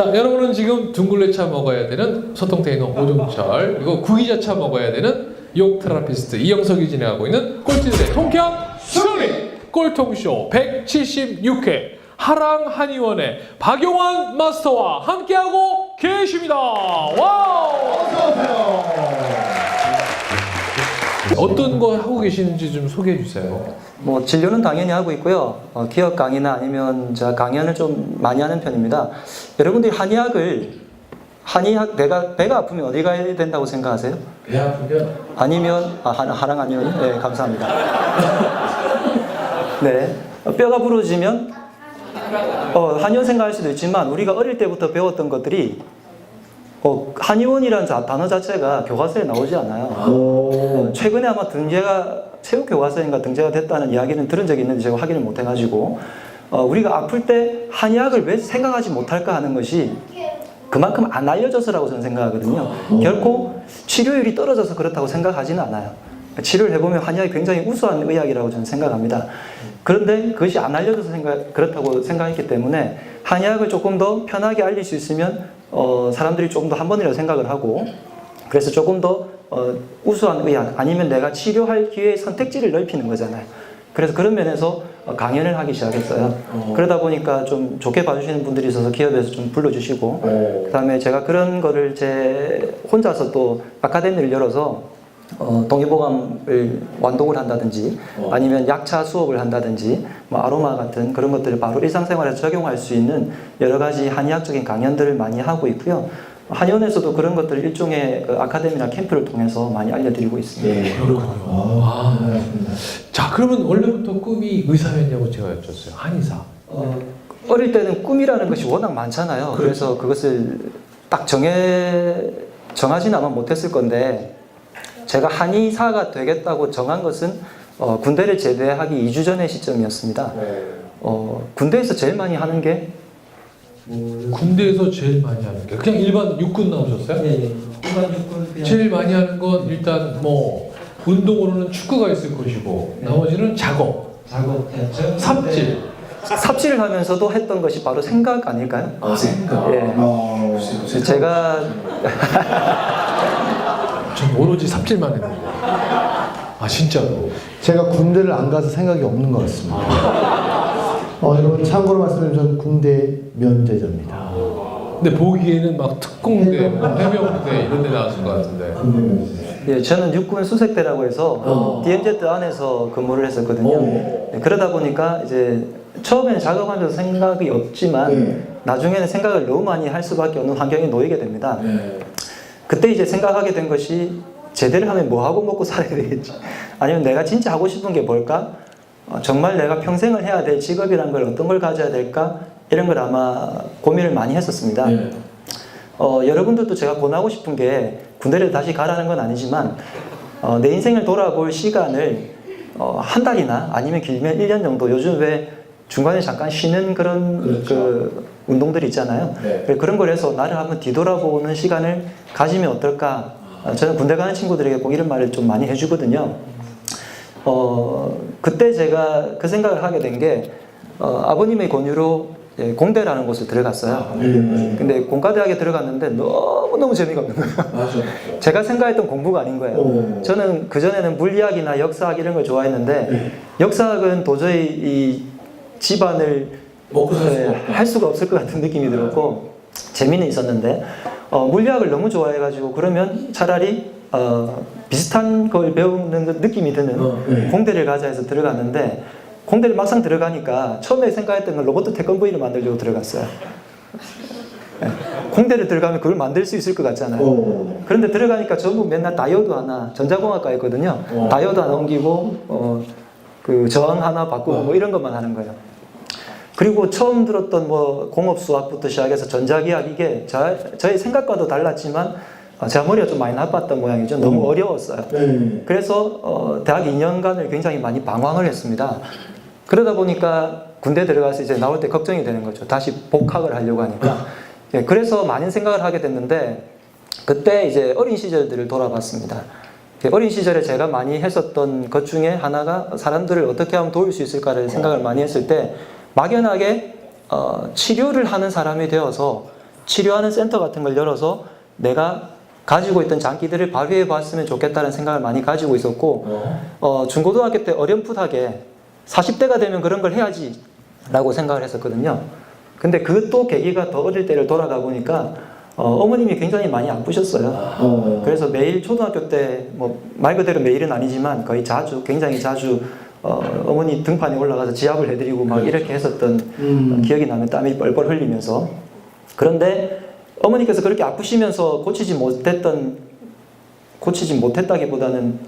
자, 여러분은 지금 둥글레차 먹어야 되는 소통테이너 오종철, 그리고 구기자차 먹어야 되는 욕 테라피스트 이영석이 진행하고 있는 꼴찌들의 통쾌한 승리 꼴통쇼 176회 하랑 한의원의 박용환 마스터와 함께하고 계십니다. 와우! 어서오세요. 어떤 거 하고 계시는지 좀 소개해 주세요. 뭐 진료는 당연히 하고 있고요. 기업 강의나 아니면 제가 강연을 좀 많이 하는 편입니다. 여러분들이 한의학 배가 아프면 어디 가야 된다고 생각하세요? 배 아프면? 아니면 하랑 아니면 네, 감사합니다. 네, 뼈가 부러지면 한의원 생각할 수도 있지만 우리가 어릴 때부터 배웠던 것들이 한의원이라는 단어 자체가 교과서에 나오지 않아요. 최근에 아마 체육 교과서인가 등재가 됐다는 이야기는 들은 적이 있는데 제가 확인을 못 해가지고 우리가 아플 때 한의학을 왜 생각하지 못할까 하는 것이 그만큼 안 알려져서라고 저는 생각하거든요. 결코 치료율이 떨어져서 그렇다고 생각하지는 않아요. 치료를 해보면 한의학이 굉장히 우수한 의학이라고 저는 생각합니다. 그런데 그것이 안 알려져서 그렇다고 생각했기 때문에 한의학을 조금 더 편하게 알릴 수 있으면 사람들이 조금 더 한 번이라도 생각을 하고 그래서 조금 더 우수한 의학 아니면 내가 치료할 기회의 선택지를 넓히는 거잖아요. 그래서 그런 면에서 강연을 하기 시작했어요. 그러다 보니까 좀 좋게 봐주시는 분들이 있어서 기업에서 좀 불러주시고 그 다음에 제가 그런 거를 혼자서 또 아카데미를 열어서 동의보감을 완독을 한다든지 아니면 약차 수업을 한다든지 뭐 아로마 같은 그런 것들을 바로 일상생활에 적용할 수 있는 여러 가지 한의학적인 강연들을 많이 하고 있고요. 한의원에서도 그런 것들을 일종의 아카데미나 캠프를 통해서 많이 알려드리고 있습니다. 네, 그렇군요. 자, 그러면 원래부터 꿈이 의사였냐고 제가 여쭸어요. 한의사. 어릴 때는 꿈이라는 것이 워낙 많잖아요. 그래서 그것을 딱 정하지는 아마 못했을 건데 제가 한의사가 되겠다고 정한 것은 군대를 제대하기 2주 전의 시점이었습니다. 군대에서 제일 많이 하는 게 군대에서 제일 많이 하는 게 그냥 일반 육군 나오셨어요? 네, 일반 육군 그냥 제일 많이 하는 건 일단 뭐 운동으로는 축구가 있을 것이고 나머지는 작업, 삽질을 하면서도 했던 것이 바로 생각 아닐까요? 생각. 예. 제가 전 오로지 삽질만 했는데. 진짜로. 제가 군대를 안 가서 생각이 없는 것 같습니다. 여러분 참고로 말씀드리면 저는 군대 면제자입니다. 근데 보기에는 막 특공대, 뭐 해병대 이런 데 나왔을 것 같은데. 예, 저는 육군 수색대라고 해서 DMZ 안에서 근무를 했었거든요. 네, 그러다 보니까 이제 처음에는 작업하면서 생각이 없지만 나중에는 생각을 너무 많이 할 수밖에 없는 환경에 놓이게 됩니다. 그때 이제 생각하게 된 것이 제대를 하면 뭐 하고 먹고 살아야 되겠지. 아니면 내가 진짜 하고 싶은 게 뭘까? 정말 내가 평생을 해야 될 직업이란 걸 어떤 걸 가져야 될까? 이런 걸 아마 고민을 많이 했었습니다. 여러분들도 제가 권하고 싶은 게 군대를 다시 가라는 건 아니지만 내 인생을 돌아볼 시간을 한 달이나 아니면 길면 1년 정도 요즘 왜 중간에 잠깐 쉬는 그런 운동들이 있잖아요. 그런 걸 해서 나를 한번 뒤돌아보는 시간을 가지면 어떨까? 저는 군대 가는 친구들에게 꼭 이런 말을 좀 많이 해주거든요. 그때 제가 그 생각을 하게 된 게 아버님의 권유로 공대라는 곳을 들어갔어요. 근데 공과대학에 들어갔는데 너무너무 재미가 없는 거예요. 제가 생각했던 공부가 아닌 거예요. 저는 그전에는 물리학이나 역사학 이런 걸 좋아했는데 역사학은 도저히 이 집안을 할 수가 없을 것 같은 느낌이 들었고 재미는 있었는데 물리학을 너무 좋아해가지고 그러면 차라리 비슷한 걸 배우는 느낌이 드는 공대를 가자 해서 들어갔는데 공대를 막상 들어가니까 처음에 생각했던 건 로봇 태권브이를 만들려고 들어갔어요. 공대를 들어가면 그걸 만들 수 있을 것 같잖아요. 그런데 들어가니까 전부 맨날 다이오드 하나, 전자공학과였거든요. 다이오드 하나 옮기고 그 저항 하나 바꾸고 뭐 이런 것만 하는 거예요. 그리고 처음 들었던 뭐 공업수학부터 시작해서 전자기학 이게 저의 생각과도 달랐지만 제가 머리가 좀 많이 나빴던 모양이죠. 너무 어려웠어요. 그래서 대학 2년간을 굉장히 많이 방황을 했습니다. 그러다 보니까 군대 들어가서 이제 나올 때 걱정이 되는 거죠. 다시 복학을 하려고 하니까. 그래서 많은 생각을 하게 됐는데 그때 이제 어린 시절들을 돌아봤습니다. 어린 시절에 제가 많이 했었던 것 중에 하나가 사람들을 어떻게 하면 도울 수 있을까를 생각을 많이 했을 때 막연하게 치료를 하는 사람이 되어서 치료하는 센터 같은 걸 열어서 내가 가지고 있던 장기들을 발휘해 봤으면 좋겠다는 생각을 많이 가지고 있었고 중고등학교 때 어렴풋하게 40대가 되면 그런 걸 해야지 라고 생각을 했었거든요. 근데 그것도 계기가 더 어릴 때를 돌아가 보니까 어머님이 굉장히 많이 아프셨어요. 그래서 매일 초등학교 때 뭐 말 그대로 매일은 아니지만 거의 자주, 굉장히 자주 어머니 등판에 올라가서 지압을 해드리고 막 이렇게 했었던 기억이 나면 땀이 뻘뻘 흘리면서. 그런데 어머니께서 그렇게 아프시면서 고치지 못했다기보다는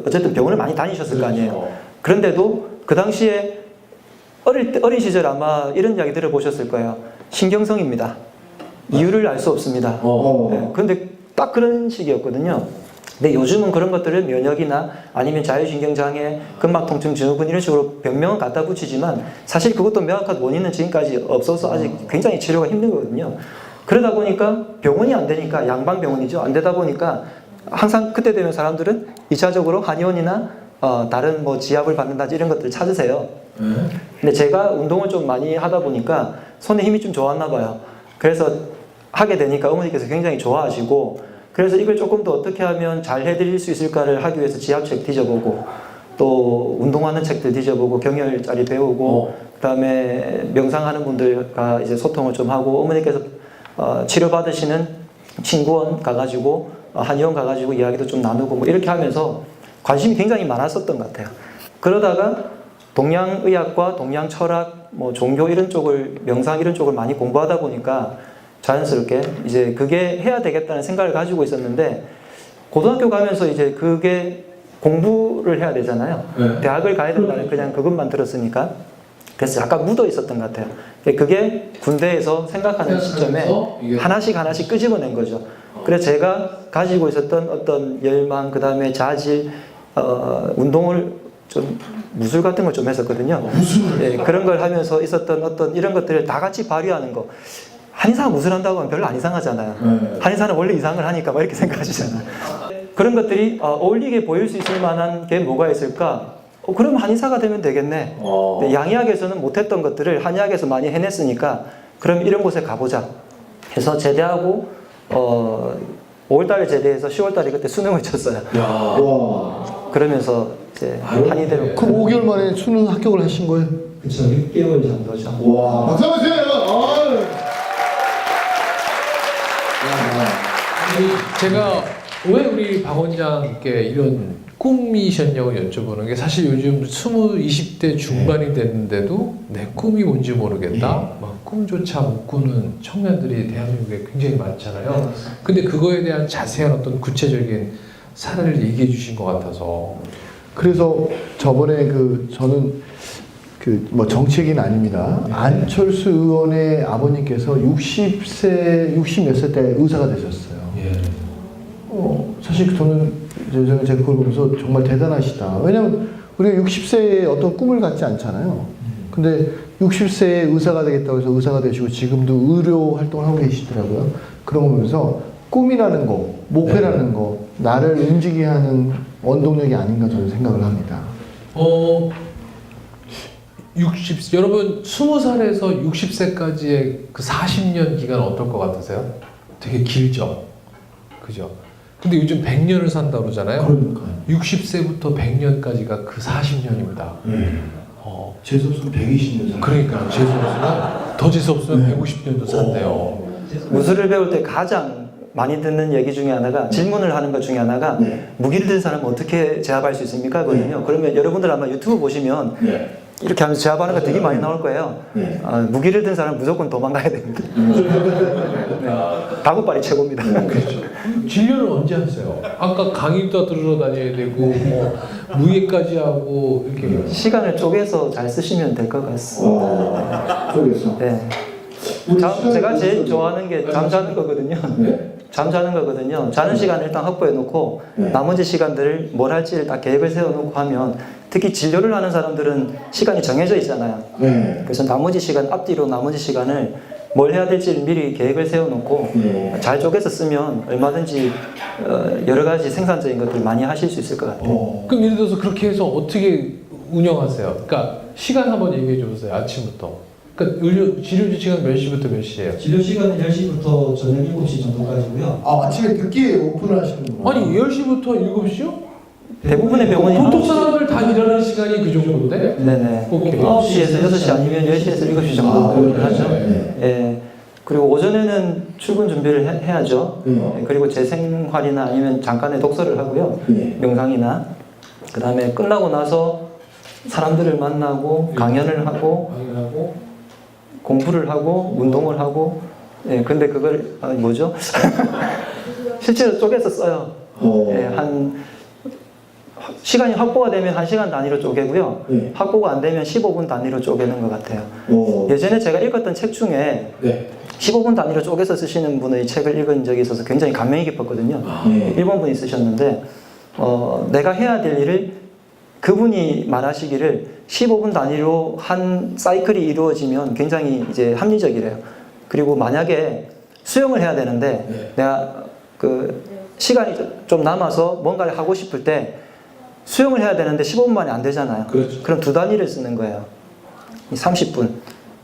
어쨌든 병원을 많이 다니셨을 거 아니에요. 그런데도 그 당시에 어린 시절 아마 이런 이야기 들어보셨을 거예요. 신경성입니다. 이유를 알 수 없습니다. 네, 그런데 딱 그런 식이었거든요. 근데 요즘은 그런 것들을 면역이나 아니면 자율신경장애, 근막통증 증후군 이런 식으로 병명은 갖다 붙이지만 사실 그것도 명확한 원인은 지금까지 없어서 아직 굉장히 치료가 힘든 거거든요. 그러다 보니까 병원이 안 되니까 양방병원이죠. 안 되다 보니까 항상 그때 되면 사람들은 2차적으로 한의원이나 다른 뭐 지압을 받는다든지 이런 것들을 찾으세요. 근데 제가 운동을 좀 많이 하다 보니까 손에 힘이 좀 좋았나 봐요. 그래서 하게 되니까 어머니께서 굉장히 좋아하시고, 그래서 이걸 조금 더 어떻게 하면 잘 해드릴 수 있을까를 하기 위해서 지압책 뒤져보고 또 운동하는 책들 뒤져보고 경혈자리 배우고 그다음에 명상하는 분들과 이제 소통을 좀 하고, 어머니께서 치료받으시는 친구원 가가지고 한의원 가가지고 이야기도 좀 나누고 뭐 이렇게 하면서 관심이 굉장히 많았었던 것 같아요. 그러다가 동양의학과 동양철학, 뭐 종교 이런 쪽을, 명상 이런 쪽을 많이 공부하다 보니까 자연스럽게 이제 그게 해야 되겠다는 생각을 가지고 있었는데, 고등학교 가면서 이제 그게 공부를 해야 되잖아요. 대학을 가야 된다는 그냥 그것만 들었으니까. 그래서 약간 묻어 있었던 것 같아요. 그게 군대에서 생각하는 시점에 하나씩 끄집어낸 거죠. 그래서 제가 가지고 있었던 어떤 열망, 그 다음에 자질, 운동을 좀 무술 같은 걸 좀 했었거든요. 예, 그런 걸 하면서 있었던 어떤 이런 것들을 다 같이 발휘하는 거. 한의사가 무술한다고 하면 별로 안 이상하잖아요. 한의사는 원래 이상을 하니까 막 이렇게 생각하시잖아요. 그런 것들이 어울리게 보일 수 있을 만한 게 뭐가 있을까? 그럼 한의사가 되면 되겠네. 양의학에서는 못했던 것들을 한의학에서 많이 해냈으니까 그럼 이런 곳에 가보자 해서 제대하고 5월달에 제대해서 10월달에 그때 수능을 쳤어요. 그러면서 이제 한의대로. 그럼 5개월 만에 수능 합격을 하신 거예요? 그쵸, 6개월 정도죠. 와, 박수 한번 주세요, 여러분. 제가 왜 우리 박 원장께 이런 꿈이셨냐고 여쭤보는 게, 사실 요즘 20대 중반이 됐는데도 내 꿈이 뭔지 모르겠다, 막 꿈조차 못 꾸는 청년들이 대한민국에 굉장히 많잖아요. 근데 그거에 대한 자세한 어떤 구체적인 사례를 얘기해 주신 것 같아서. 그래서 저번에 저는 뭐 정치인은 아닙니다. 안철수 의원의 아버님께서 60몇 세 때 의사가 되셨어요. 사실 저는 제가 그걸 보면서 정말 대단하시다. 왜냐면 우리가 60세에 어떤 꿈을 갖지 않잖아요. 근데 60세에 의사가 되겠다고 해서 의사가 되시고 지금도 의료 활동을 하고 계시더라고요. 그런 거 보면서 꿈이라는 거, 목표라는 거, 나를 움직이게 하는 원동력이 아닌가 저는 생각을 합니다. 여러분 20살에서 60세까지의 그 40년 기간 어떨 것 같으세요? 되게 길죠? 그죠? 근데 요즘 100년을 산다고 그러잖아요. 그러니까요. 60세부터 100년까지가 그 40년입니다. 재수없으면 120년 살. 그러니까 재수없으면, 더 재수없으면 150년도 산대요. 무술을 배울 때 가장 많이 듣는 얘기 중에 하나가, 질문을 하는 것 중에 하나가 무기를 든 사람은 어떻게 제압할 수 있습니까? 거든요. 그러면 여러분들 아마 유튜브 보시면 이렇게 하면서 제압하는 거 되게 많이 나올 거예요. 무기를 든 사람은 무조건 도망가야 됩니다. 다구발이 최고입니다. 그렇죠. 진료를 언제 하세요? 아까 강의도 들으러 다녀야 되고 뭐 무예까지 하고 이렇게 시간을 쪼개서 잘 쓰시면 될 것 같습니다. 쪼개서. 네. 제가 제일 좋아하는 게 잠자는 거거든요. 잠자는 거거든요. 자는 시간을 일단 확보해 놓고 나머지 시간들을 뭘 할지를 딱 계획을 세워 놓고 하면, 특히 진료를 하는 사람들은 시간이 정해져 있잖아요. 그래서 나머지 시간, 앞뒤로 나머지 시간을 뭘 해야 될지를 미리 계획을 세워 놓고 잘 쪼개서 쓰면 얼마든지 여러 가지 생산적인 것들 많이 하실 수 있을 것 같아요. 그럼 예를 들어서 그렇게 해서 어떻게 운영하세요? 그러니까 시간 한번 얘기해 주세요. 아침부터. 그러니까 의료 치료 시간 몇 시부터 몇 시예요? 진료 시간은 10시부터 저녁 7시 정도까지고요. 아, 아침에 늦게 오픈을 하시는구나. 아니 10시부터 7시요? 대부분의 병원이 보통 사람들 다 일하는 시간이 그 정도인데? 네네. 오케이. 9시에서 6시 아니면 10시에서 7시 정도 오픈을 하죠. 예. 그리고 오전에는 출근 준비를 해야죠. 예, 그리고 재생활이나 아니면 잠깐의 독서를 하고요. 명상이나. 그 다음에 끝나고 나서 사람들을 만나고 강연을 하고 공부를 하고 운동을 하고. 예, 근데 그걸 뭐죠? 실제로 쪼개서 써요. 예, 한 시간이 확보가 되면 1시간 단위로 쪼개고요. 확보가 안 되면 15분 단위로 쪼개는 것 같아요. 예전에 제가 읽었던 책 중에 15분 단위로 쪼개서 쓰시는 분의 책을 읽은 적이 있어서 굉장히 감명이 깊었거든요. 일본 분이 쓰셨는데 내가 해야 될 일을 그분이 말하시기를 15분 단위로 한 사이클이 이루어지면 굉장히 이제 합리적이래요. 그리고 만약에 수영을 해야 되는데 내가 그 시간이 좀 남아서 뭔가를 하고 싶을 때 수영을 해야 되는데 15분만이 안 되잖아요. 그렇죠. 그럼 두 단위를 쓰는 거예요. 30분.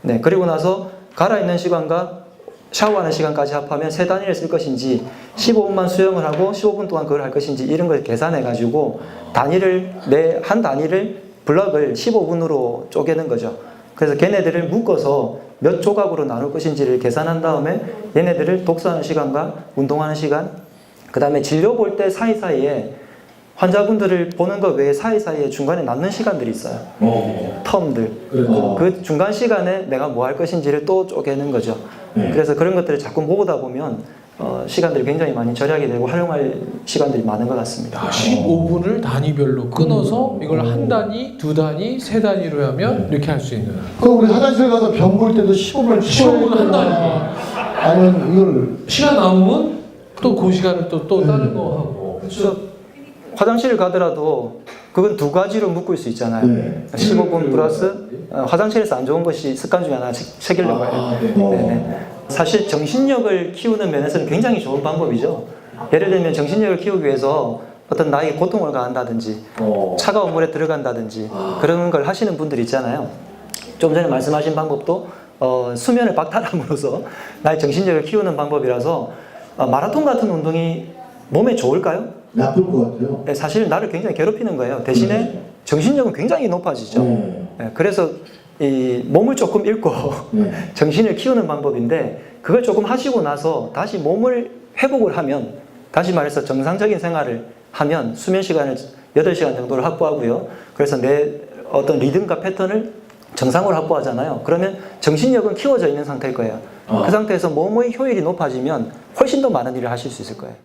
네, 그리고 나서 갈아 있는 시간과 샤워하는 시간까지 합하면 세 단위를 쓸 것인지 15분만 수영을 하고 15분 동안 그걸 할 것인지 이런 걸 계산해 가지고 한 단위를 블럭을 15분으로 쪼개는 거죠. 그래서 걔네들을 묶어서 몇 조각으로 나눌 것인지를 계산한 다음에 얘네들을 독서하는 시간과 운동하는 시간, 그 다음에 진료 볼 때 사이사이에 환자분들을 보는 것 외에 사이사이에 중간에 남는 시간들이 있어요. 텀들. 그 중간 시간에 내가 뭐 할 것인지를 또 쪼개는 거죠. 그래서 그런 것들을 자꾸 모으다 보면 시간들이 굉장히 많이 절약이 되고 활용할 시간들이 많은 것 같습니다. 15분을 단위별로 끊어서 이걸 한 단위, 두 단위, 세 단위로 하면 이렇게 할 수 있는. 그럼 우리 화장실 가서 병 볼 때도 15분을 15분 한 단위. 아니면 이걸 시간 남으면 또 그 시간을 또 다른 거 하고. 그렇죠. 화장실을 가더라도 그건 두 가지로 묶을 수 있잖아요. 15분 플러스 화장실에서 안 좋은 것이 습관 중에 하나 새기려고 해요. 네네. 사실 정신력을 키우는 면에서는 굉장히 좋은 방법이죠. 예를 들면 정신력을 키우기 위해서 어떤 나에게 고통을 가한다든지 차가운 물에 들어간다든지 그런 걸 하시는 분들 있잖아요. 좀 전에 말씀하신 방법도 수면을 박탈함으로써 나의 정신력을 키우는 방법이라서 마라톤 같은 운동이 몸에 좋을까요? 나쁠 것 같아요. 네, 사실 나를 굉장히 괴롭히는 거예요. 대신에 정신력은 굉장히 높아지죠. 네, 그래서 이 몸을 조금 잃고 정신을 키우는 방법인데 그걸 조금 하시고 나서 다시 몸을 회복을 하면 다시 말해서 정상적인 생활을 하면 수면 시간을 8시간 정도를 확보하고요. 그래서 내 어떤 리듬과 패턴을 정상으로 확보하잖아요. 그러면 정신력은 키워져 있는 상태일 거예요. 그 상태에서 몸의 효율이 높아지면 훨씬 더 많은 일을 하실 수 있을 거예요.